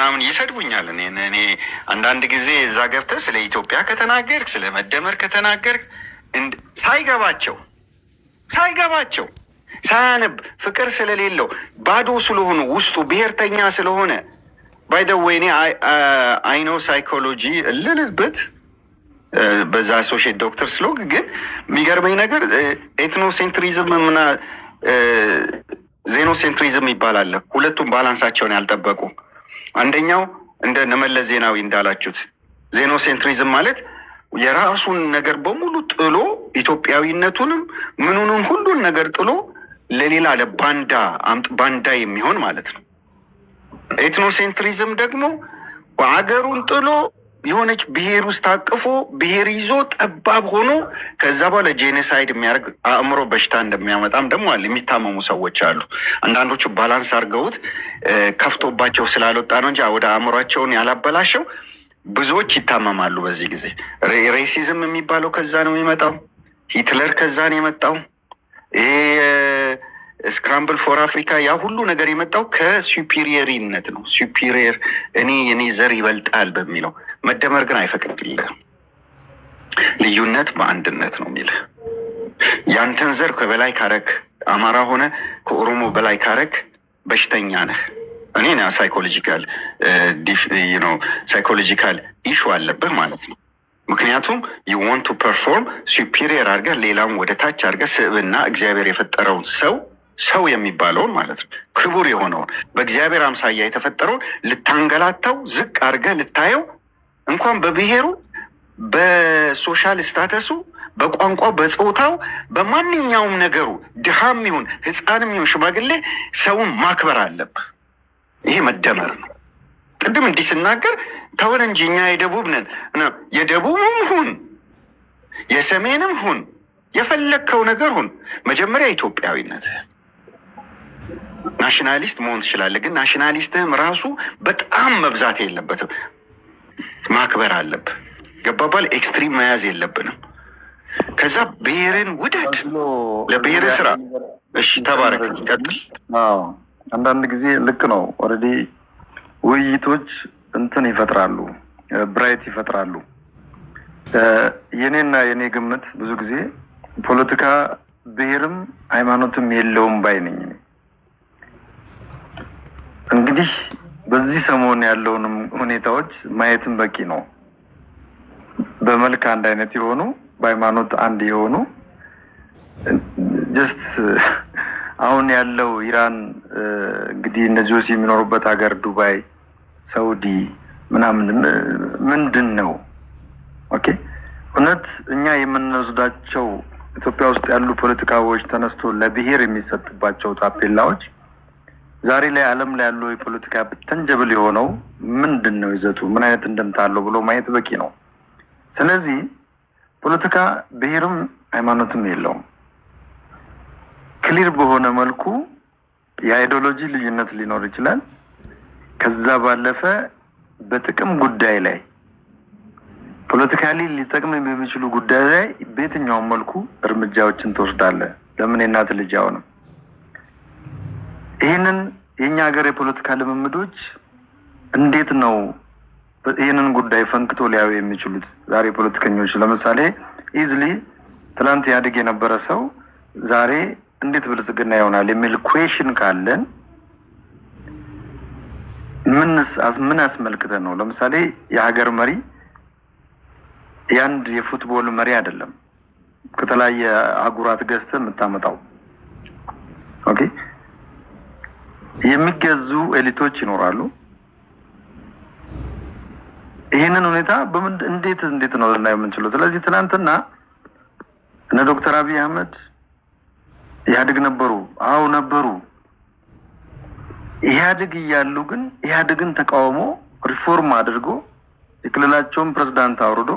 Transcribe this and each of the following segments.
ምናምን ይሰድቡኛል። እኔ አንዳንድ ጊዜ እዛ ገብተህ ስለ ኢትዮጵያ ከተናገርክ ስለ መደመር ከተናገርክ ሳይገባቸው ሳያነብ ፍቅር ስለሌለው ባዶ ስለሆኑ ውስጡ ብሔርተኛ ስለሆነ ባይ ዘ ዌይ እኔ አይኖ ሳይኮሎጂ ልልበት በዛ አሶሺየት ዶክተር ስሎግ ግን የሚገርመኝ ነገር ኤትኖሴንትሪዝም ምና ዜኖሴንትሪዝም ይባላል። ሁለቱም ባላንሳቸውን ያልጠበቁ አንደኛው እንደ መለስ ዜናዊ እንዳላችሁት ዜኖሴንትሪዝም ማለት የራሱን ነገር በሙሉ ጥሎ ኢትዮጵያዊነቱንም ምኑንም ሁሉን ነገር ጥሎ ለሌላ ባንዳ የሚሆን ማለት ነው። ኤትኖሴንትሪዝም ደግሞ አገሩን ጥሎ የሆነች ብሔር ውስጥ ታቅፎ ብሔር ይዞ ጠባብ ሆኖ ከዛ በኋላ ጄኔሳይድ የሚያደርግ አእምሮ በሽታ እንደሚያመጣም ደግሞ አለ። የሚታመሙ ሰዎች አሉ። አንዳንዶቹ ባላንስ አድርገውት ከፍቶባቸው ስላልወጣ ነው እንጂ ወደ አእምሯቸውን ያላበላሸው ብዙዎች ይታመማሉ። በዚህ ጊዜ ሬሲዝም የሚባለው ከዛ ነው የሚመጣው። ሂትለር ከዛ ነው የመጣው። ይሄ ስክራምብል ፎር አፍሪካ ያ ሁሉ ነገር የመጣው ከሱፒሪየሪነት ነው። ሱፒሪየር የኔ ዘር ይበልጣል በሚለው መደመር ግን አይፈቅድልህም። ልዩነት በአንድነት ነው የሚልህ። ያንተን ዘር ከበላይ ካረክ አማራ ሆነ ከኦሮሞ በላይ ካረክ በሽተኛ ነህ። እኔ ሳይኮሎጂካል ኢሹ አለብህ ማለት ነው። ምክንያቱም ዩ ዋንት ቱ ፐርፎርም ሱፒሪየር አድርገህ ሌላውን ወደ ታች አድርገህ ስብዕና እግዚአብሔር የፈጠረውን ሰው የሚባለውን ማለት ነው ክቡር የሆነውን በእግዚአብሔር አምሳያ የተፈጠረውን ልታንገላታው ዝቅ አድርገህ ልታየው እንኳን በብሔሩ በሶሻል ስታተሱ በቋንቋው በጾታው በማንኛውም ነገሩ ድሃም ይሁን ሕፃንም ይሁን ሽማግሌ ሰውን ማክበር አለብህ። ይሄ መደመር ነው። ቅድም እንዲህ ስናገር ተወን እንጂ እኛ የደቡብ ነን። የደቡብም ሁን የሰሜንም ሁን የፈለግከው ነገር ሁን፣ መጀመሪያ ኢትዮጵያዊነት ናሽናሊስት መሆን ትችላለህ። ግን ናሽናሊስትህም ራሱ በጣም መብዛት የለበትም፣ ማክበር አለብህ። ገባባል? ኤክስትሪም መያዝ የለብንም። ከዛ ብሔርን ውደድ፣ ለብሔር ስራ። እሺ ተባረክ፣ ይቀጥል። አንዳንድ ጊዜ ልክ ነው። ኦልሬዲ ውይይቶች እንትን ይፈጥራሉ፣ ብራይት ይፈጥራሉ። የኔና የኔ ግምት ብዙ ጊዜ ፖለቲካ ብሔርም ሃይማኖትም የለውም ባይ ነኝ። እንግዲህ በዚህ ሰሞን ያለውንም ሁኔታዎች ማየትም በቂ ነው። በመልክ አንድ አይነት የሆኑ በሃይማኖት አንድ የሆኑ ጀስት አሁን ያለው ኢራን እንግዲህ እነ ጆሲ የሚኖሩበት ሀገር ዱባይ፣ ሳውዲ ምናምን ምንድን ነው? ኦኬ እውነት እኛ የምንወስዳቸው ኢትዮጵያ ውስጥ ያሉ ፖለቲካዎች ተነስቶ ለብሔር የሚሰጥባቸው ታፔላዎች ዛሬ ላይ ዓለም ላይ ያለው የፖለቲካ ተንጀብል የሆነው ምንድን ነው? ይዘቱ ምን አይነት እንደምታ አለው ብሎ ማየት በቂ ነው። ስለዚህ ፖለቲካ ብሔርም ሃይማኖትም የለውም። ክሊር በሆነ መልኩ የአይዲዮሎጂ ልዩነት ሊኖር ይችላል። ከዛ ባለፈ በጥቅም ጉዳይ ላይ ፖለቲካሊ ሊጠቅም በሚችሉ ጉዳይ ላይ በየትኛውም መልኩ እርምጃዎችን ትወስዳለህ። ለምን የእናት ልጅ አሁንም ይህንን የኛ ሀገር የፖለቲካ ልምምዶች እንዴት ነው ይህንን ጉዳይ ፈንክቶ ሊያዩ የሚችሉት? ዛሬ ፖለቲከኞች ለምሳሌ ኢዝሊ ትላንት ያድግ የነበረ ሰው ዛሬ እንዴት ብልጽግና ይሆናል የሚል ኩዌሽን ካለን ምን አስመልክተን ነው? ለምሳሌ የሀገር መሪ የአንድ የፉትቦል መሪ አይደለም ከተለያየ አህጉራት ገዝተህ የምታመጣው። ኦኬ የሚገዙ ኤሊቶች ይኖራሉ። ይህንን ሁኔታ እንዴት ነው ልናየው የምንችለው? ስለዚህ ትናንትና እነ ዶክተር አብይ አህመድ ኢህአዴግ ነበሩ። አዎ ነበሩ። ኢህአዴግ እያሉ ግን ኢህአዴግን ተቃውሞ ሪፎርም አድርጎ የክልላቸውን ፕሬዝዳንት አውርዶ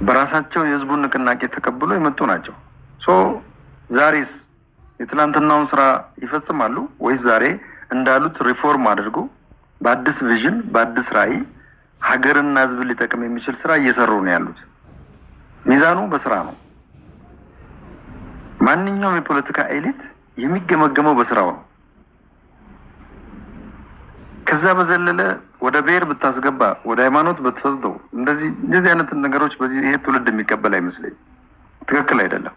በራሳቸው የህዝቡን ንቅናቄ ተቀብሎ የመጡ ናቸው። ዛሬስ የትላንትናውን ስራ ይፈጽማሉ ወይስ ዛሬ እንዳሉት ሪፎርም አድርጎ በአዲስ ቪዥን በአዲስ ራዕይ ሀገርና ህዝብ ሊጠቅም የሚችል ስራ እየሰሩ ነው ያሉት? ሚዛኑ በስራ ነው። ማንኛውም የፖለቲካ ኤሊት የሚገመገመው በስራው ነው። ከዛ በዘለለ ወደ ብሔር ብታስገባ ወደ ሃይማኖት ብትወስደው እንደዚህ አይነት ነገሮች በዚህ ይሄ ትውልድ የሚቀበል አይመስለኝም። ትክክል አይደለም።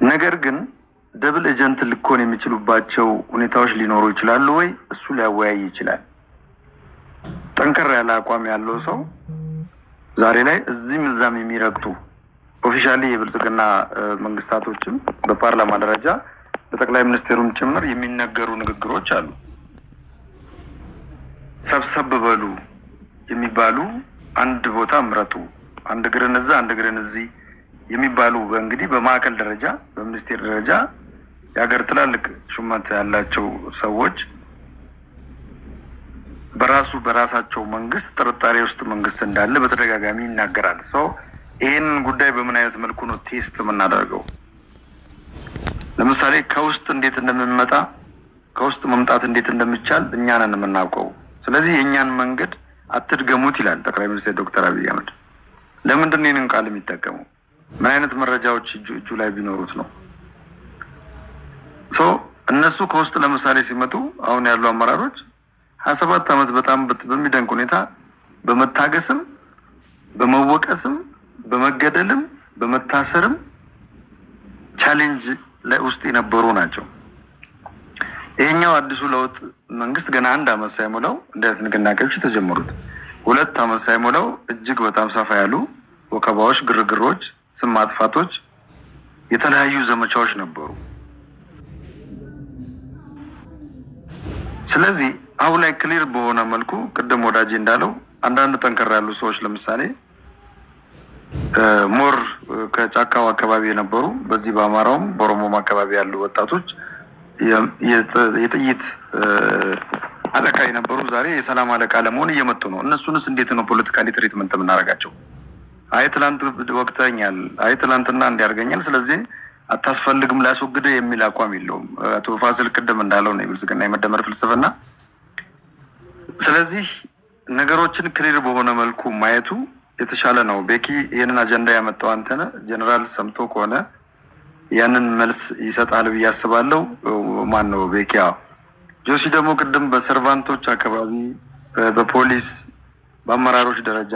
ነገር ግን ደብል ኤጀንት ልኮን የሚችሉባቸው ሁኔታዎች ሊኖሩ ይችላሉ ወይ? እሱ ሊያወያይ ይችላል። ጠንከር ያለ አቋም ያለው ሰው ዛሬ ላይ እዚህም እዛም የሚረግጡ ኦፊሻሊ የብልጽግና መንግስታቶችም በፓርላማ ደረጃ በጠቅላይ ሚኒስትሩም ጭምር የሚነገሩ ንግግሮች አሉ። ሰብሰብ በሉ የሚባሉ አንድ ቦታ ምረጡ፣ አንድ እግርን እዛ አንድ እግርን እዚህ የሚባሉ እንግዲህ በማዕከል ደረጃ በሚኒስቴር ደረጃ የሀገር ትላልቅ ሹመት ያላቸው ሰዎች በራሳቸው መንግስት ጥርጣሬ ውስጥ መንግስት እንዳለ በተደጋጋሚ ይናገራል። ሰው ይህን ጉዳይ በምን አይነት መልኩ ነው ቴስት የምናደርገው? ለምሳሌ ከውስጥ እንዴት እንደምንመጣ ከውስጥ መምጣት እንዴት እንደሚቻል እኛ ነን የምናውቀው። ስለዚህ የእኛን መንገድ አትድገሙት ይላል ጠቅላይ ሚኒስትር ዶክተር አብይ አህመድ። ለምንድን ነው ይህንን ቃል የሚጠቀሙ? ምን አይነት መረጃዎች እጁ ላይ ቢኖሩት ነው? እነሱ ከውስጥ ለምሳሌ ሲመጡ አሁን ያሉ አመራሮች 27 ዓመት በጣም በሚደንቅ ሁኔታ በመታገስም በመወቀስም በመገደልም በመታሰርም ቻሌንጅ ላይ ውስጥ የነበሩ ናቸው። ይሄኛው አዲሱ ለውጥ መንግስት ገና 1 ዓመት ሳይሞላው እንደዚህ ንቅናቄዎች የተጀመሩት 2 ዓመት ሳይሞላው እጅግ በጣም ሰፋ ያሉ ወከባዎች፣ ግርግሮች፣ ስም ማጥፋቶች፣ የተለያዩ ዘመቻዎች ነበሩ። ስለዚህ አሁን ላይ ክሊር በሆነ መልኩ ቅድም ወዳጄ እንዳለው አንዳንድ ጠንከር ያሉ ሰዎች ለምሳሌ ሞር ከጫካው አካባቢ የነበሩ በዚህ በአማራውም በኦሮሞም አካባቢ ያሉ ወጣቶች የጥይት አለቃ የነበሩ ዛሬ የሰላም አለቃ ለመሆን እየመጡ ነው። እነሱንስ እንዴት ነው ፖለቲካሊ ትሪትመንት የምናደርጋቸው? አይ ትላንት ወቅተኛል፣ አይ ትላንትና እንዲያርገኛል፣ ስለዚህ አታስፈልግም ላስወግደ የሚል አቋም የለውም። አቶ ፋሲል ቅድም እንዳለው ነው የብልጽግና የመደመር ፍልስፍና። ስለዚህ ነገሮችን ክሊር በሆነ መልኩ ማየቱ የተሻለ ነው። ቤኪ ይህንን አጀንዳ ያመጣው አንተነህ ጀነራል ሰምቶ ከሆነ ያንን መልስ ይሰጣል ብዬ አስባለሁ። ማን ነው ቤኪ? ጆሲ ደግሞ ቅድም በሰርቫንቶች አካባቢ በፖሊስ በአመራሮች ደረጃ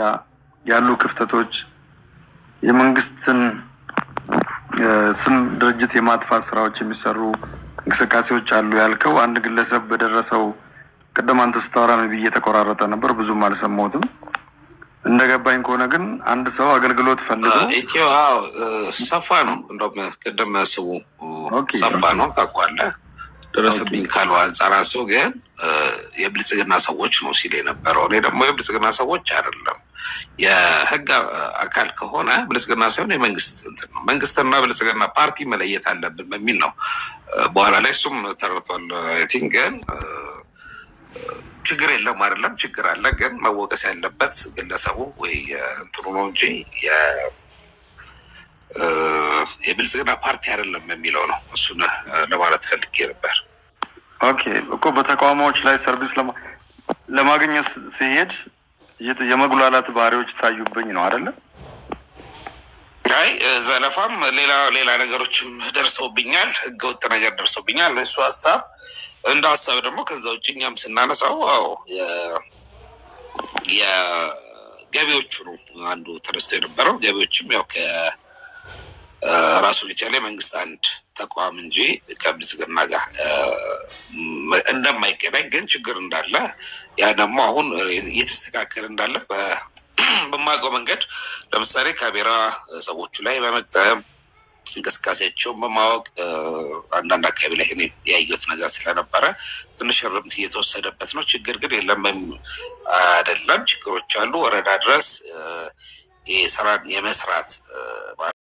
ያሉ ክፍተቶች የመንግስትን ስም ድርጅት የማጥፋት ስራዎች የሚሰሩ እንቅስቃሴዎች አሉ ያልከው አንድ ግለሰብ በደረሰው ቅድም አንተ ስታወራ ነው ብዬ ተቆራረጠ ነበር፣ ብዙም አልሰማሁትም። እንደገባኝ ከሆነ ግን አንድ ሰው አገልግሎት ፈልጎ ኢትዮ ሰፋ ነው እንደውም ቅድም ስቡ ሰፋ ነው ታውቃለህ። ደረሰብኝ ካለው አንጻር ሰው ግን የብልጽግና ሰዎች ነው ሲል የነበረው። እኔ ደግሞ የብልጽግና ሰዎች አይደለም የህግ አካል ከሆነ ብልጽግና ሳይሆን የመንግስት እንትን ነው። መንግስትና ብልጽግና ፓርቲ መለየት አለብን በሚል ነው። በኋላ ላይ እሱም ተረድቷል። አይ ቲንክ ግን ችግር የለም አይደለም፣ ችግር አለ። ግን መወቀስ ያለበት ግለሰቡ ወይ እንትኑ ነው እንጂ የብልጽግና ፓርቲ አይደለም የሚለው ነው። እሱን ለማለት ፈልጌ ነበር። ኦኬ እኮ በተቋሞች ላይ ሰርቪስ ለማግኘት ሲሄድ የመጉላላት ባህሪዎች ታዩብኝ ነው አይደለ? አይ ዘለፋም ሌላ ነገሮችም ደርሰውብኛል፣ ህገወጥ ነገር ደርሰውብኛል። እሱ ሀሳብ እንደ ሀሳብ ደግሞ ከዛ ውጭ እኛም ስናነሳው የገቢዎቹ ነው አንዱ ተነስቶ የነበረው። ገቢዎችም ያው ከራሱን የቻለ መንግስት አንድ ተቋም እንጂ ከብልጽግና ጋር እንደማይገናኝ ግን ችግር እንዳለ ያ ደግሞ አሁን እየተስተካከለ እንዳለ በማውቀው መንገድ ለምሳሌ ካሜራ ሰዎቹ ላይ በመጠቀም እንቅስቃሴያቸውን በማወቅ አንዳንድ አካባቢ ላይ እኔ ያየሁት ነገር ስለነበረ ትንሽ እርምት እየተወሰደበት ነው። ችግር ግን የለም አይደለም፣ ችግሮች አሉ። ወረዳ ድረስ የስራን የመስራት